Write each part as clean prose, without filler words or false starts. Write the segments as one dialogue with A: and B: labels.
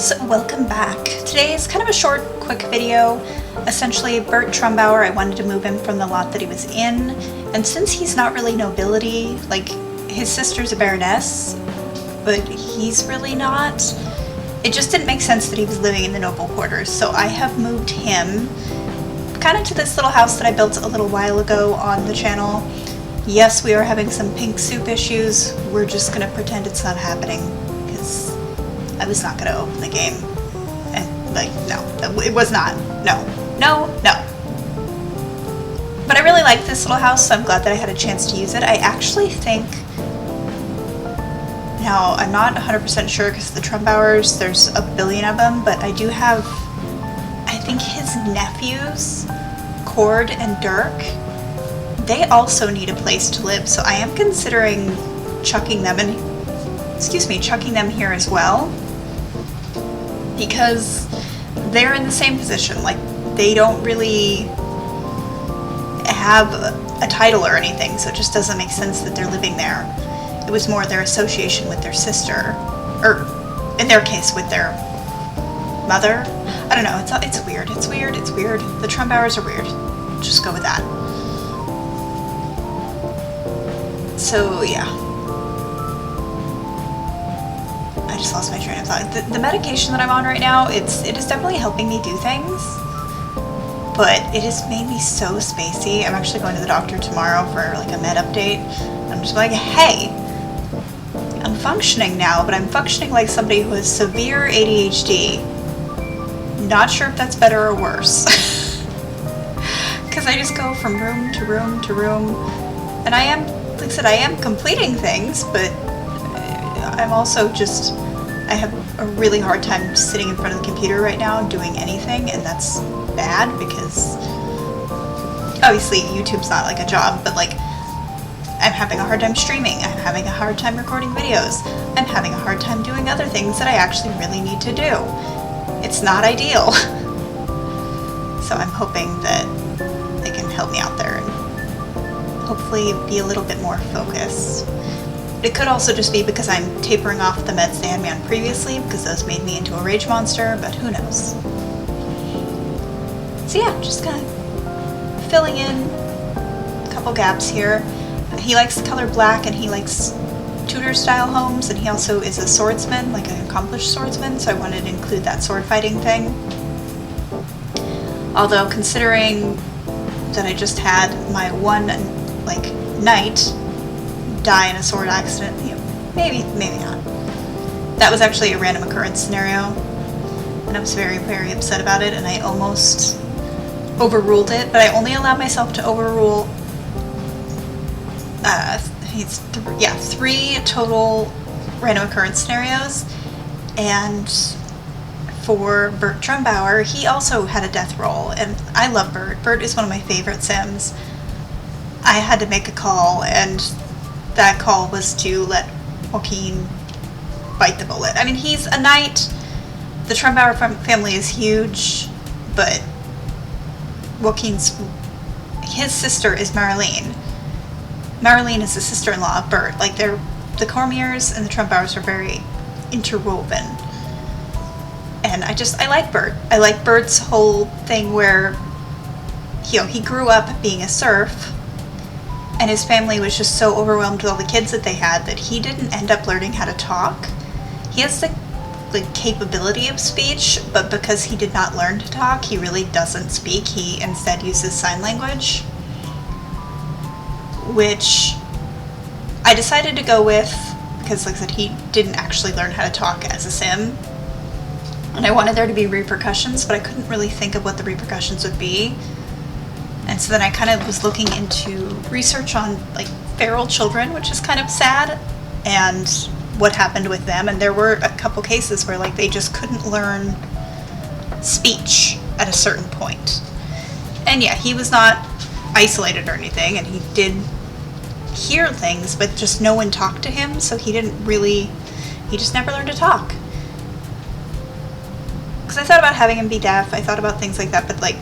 A: guys, welcome back. Today is kind of a short, quick video. Essentially, Bert Trumbauer, I wanted to move him from the lot that he was in, and since he's not really nobility, like his sister's a baroness, but he's really not, it just didn't make sense that he was living in the noble quarters, so I have moved him kind of to this little house that I built a little while ago on the channel. Yes, we are having some pink soup issues. We're just gonna pretend it's not happening, because I was not gonna open the game. And, like, no, it was not. No. But I really like this little house, so I'm glad that I had a chance to use it. I actually think, now I'm not 100% sure because the Trumbauers, there's a billion of them, but I do have, I think his nephews, Cord and Dirk, they also need a place to live, so I am considering chucking them here as well, because they're in the same position. Like, they don't really have a title or anything, so it just doesn't make sense that they're living there. It was more their association with their sister, or in their case with their mother. I don't know, it's weird. The Trumbauers are weird. Just go with that. So yeah, I just lost my train of thought. The medication that I'm on right now, it is definitely helping me do things, but it has made me so spacey. I'm actually going to the doctor tomorrow for like a med update. I'm just like, hey, I'm functioning now, but I'm functioning like somebody who has severe ADHD. Not sure if that's better or worse. Because I just go from room to room to room, and I am, like I said, I am completing things, but I'm also just, I have a really hard time sitting in front of the computer right now doing anything, and that's bad because obviously YouTube's not like a job, but like I'm having a hard time streaming, I'm having a hard time recording videos, I'm having a hard time doing other things that I actually really need to do. It's not ideal. So I'm hoping that they can help me out there and hopefully be a little bit more focused. It could also just be because I'm tapering off the meds they had me on previously, because those made me into a rage monster, but who knows. So yeah, just kind of filling in a couple gaps here. He likes the color black, and he likes Tudor style homes, and he also is a swordsman, like an accomplished swordsman, so I wanted to include that sword fighting thing. Although considering that I just had my one like knight die in a sword accident, you know, maybe not. That was actually a random occurrence scenario, and I was very, very upset about it, and I almost overruled it, but I only allowed myself to overrule three total random occurrence scenarios. And for Bert Trumbauer, he also had a death roll, and I love Bert. Bert is one of my favorite Sims. I had to make a call, and that call was to let Joaquin bite the bullet. I mean, he's a knight. The Trumbauer family is huge, but his sister is Marlene. Marlene is the sister-in-law of Bert. Like, the Cormiers and the Trumbauers are very interwoven. And I like Bert. I like Bert's whole thing where, you know, he grew up being a serf, and his family was just so overwhelmed with all the kids that they had that he didn't end up learning how to talk. He has the capability of speech, but because he did not learn to talk, he really doesn't speak. He instead uses sign language, which I decided to go with because, like I said, he didn't actually learn how to talk as a Sim, and I wanted there to be repercussions, but I couldn't really think of what the repercussions would be. And so then I kind of was looking into research on like feral children, which is kind of sad, and what happened with them. And there were a couple cases where like they just couldn't learn speech at a certain point. And yeah, he was not isolated or anything, and he did hear things, but just no one talked to him, so he just never learned to talk. Because I thought about having him be deaf, I thought about things like that, but like,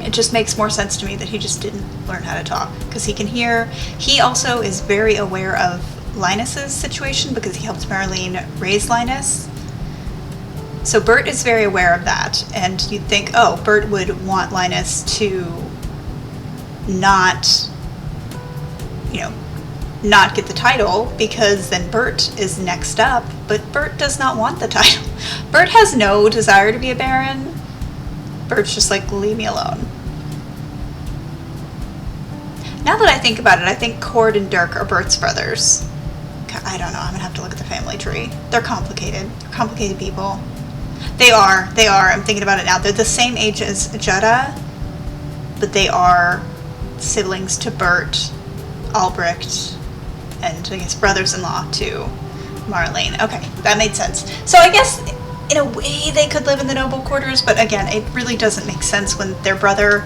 A: it just makes more sense to me that he just didn't learn how to talk, because he can hear. He also is very aware of Linus's situation because he helped Marlene raise Linus, So Bert is very aware of that, and you'd think, oh, Bert would want Linus to not, you know, not get the title, because then Bert is next up, but Bert does not want the title. Bert has no desire to be a baron. Bert's just like, leave me alone. Now that I think about it, I think Cord and Dirk are Bert's brothers. I don't know, I'm gonna have to look at the family tree. They're complicated. They're complicated people. They are. I'm thinking about it now. They're the same age as Jutta, but they are siblings to Bert, Albrecht, and I guess brothers-in-law to Marlene. Okay, that made sense. So I guess in a way they could live in the noble quarters, but again, it really doesn't make sense when their brother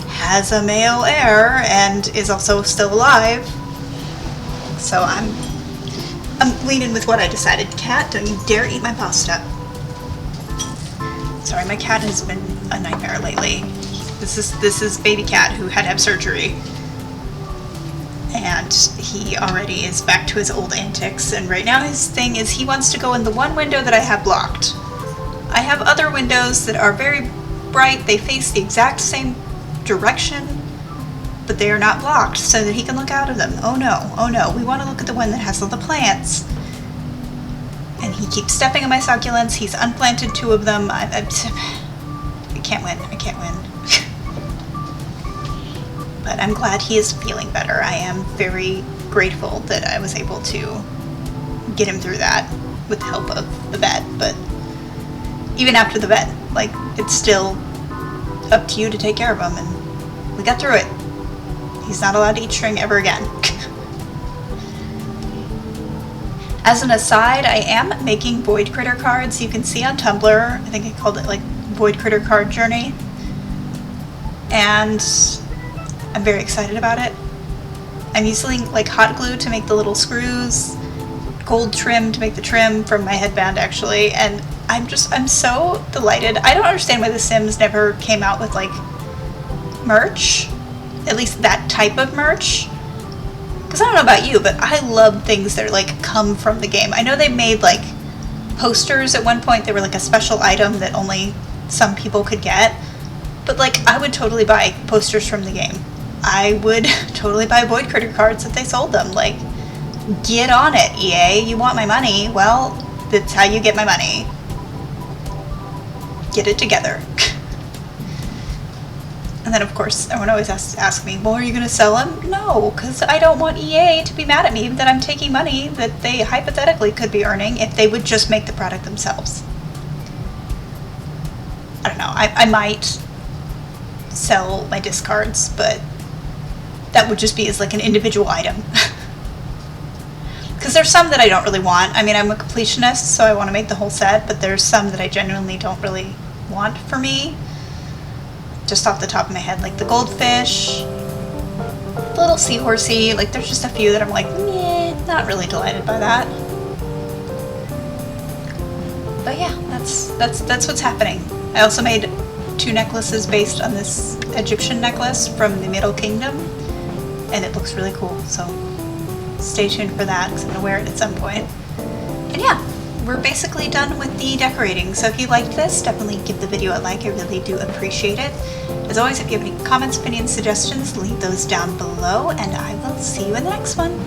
A: has a male heir and is also still alive. So I'm leaning with what I decided. Cat, don't you dare eat my pasta. Sorry, my cat has been a nightmare lately. This is baby cat who had to have surgery. And he already is back to his old antics, and right now his thing is he wants to go in the one window that I have blocked. I have other windows that are very bright, they face the exact same direction, but they are not blocked so that he can look out of them. Oh no, we want to look at the one that has all the plants. And he keeps stepping on my succulents, he's unplanted 2 of them. I can't win. But I'm glad he is feeling better. I am very grateful that I was able to get him through that with the help of the vet. But even after the vet, like, it's still up to you to take care of him, and we got through it. He's not allowed to eat string ever again. As an aside, I am making Void Critter cards. You can see on Tumblr, I think I called it like Void Critter Card Journey. And I'm very excited about it. I'm using like hot glue to make the little screws, gold trim to make the trim from my headband actually, and I'm so delighted. I don't understand why The Sims never came out with like merch, at least that type of merch. Because I don't know about you, but I love things that are like come from the game. I know they made like posters at one point. They were like a special item that only some people could get. But like I would totally buy posters from the game. I would totally buy Void Critter cards if they sold them. Like, get on it, EA. You want my money? Well, that's how you get my money. Get it together. And then, of course, everyone always asks me, well, are you going to sell them? No, because I don't want EA to be mad at me that I'm taking money that they hypothetically could be earning if they would just make the product themselves. I don't know. I might sell my discards, but that would just be as like an individual item. Because there's some that I don't really want. I mean, I'm a completionist, so I want to make the whole set, but there's some that I genuinely don't really want for me. Just off the top of my head, like the goldfish, the little seahorsey, like there's just a few that I'm like, meh, not really delighted by that. But yeah, that's what's happening. I also made 2 necklaces based on this Egyptian necklace from the Middle Kingdom, and it looks really cool, so stay tuned for that because I'm going to wear it at some point. And yeah, we're basically done with the decorating, so if you liked this, definitely give the video a like. I really do appreciate it. As always, if you have any comments, opinions, suggestions, leave those down below, and I will see you in the next one.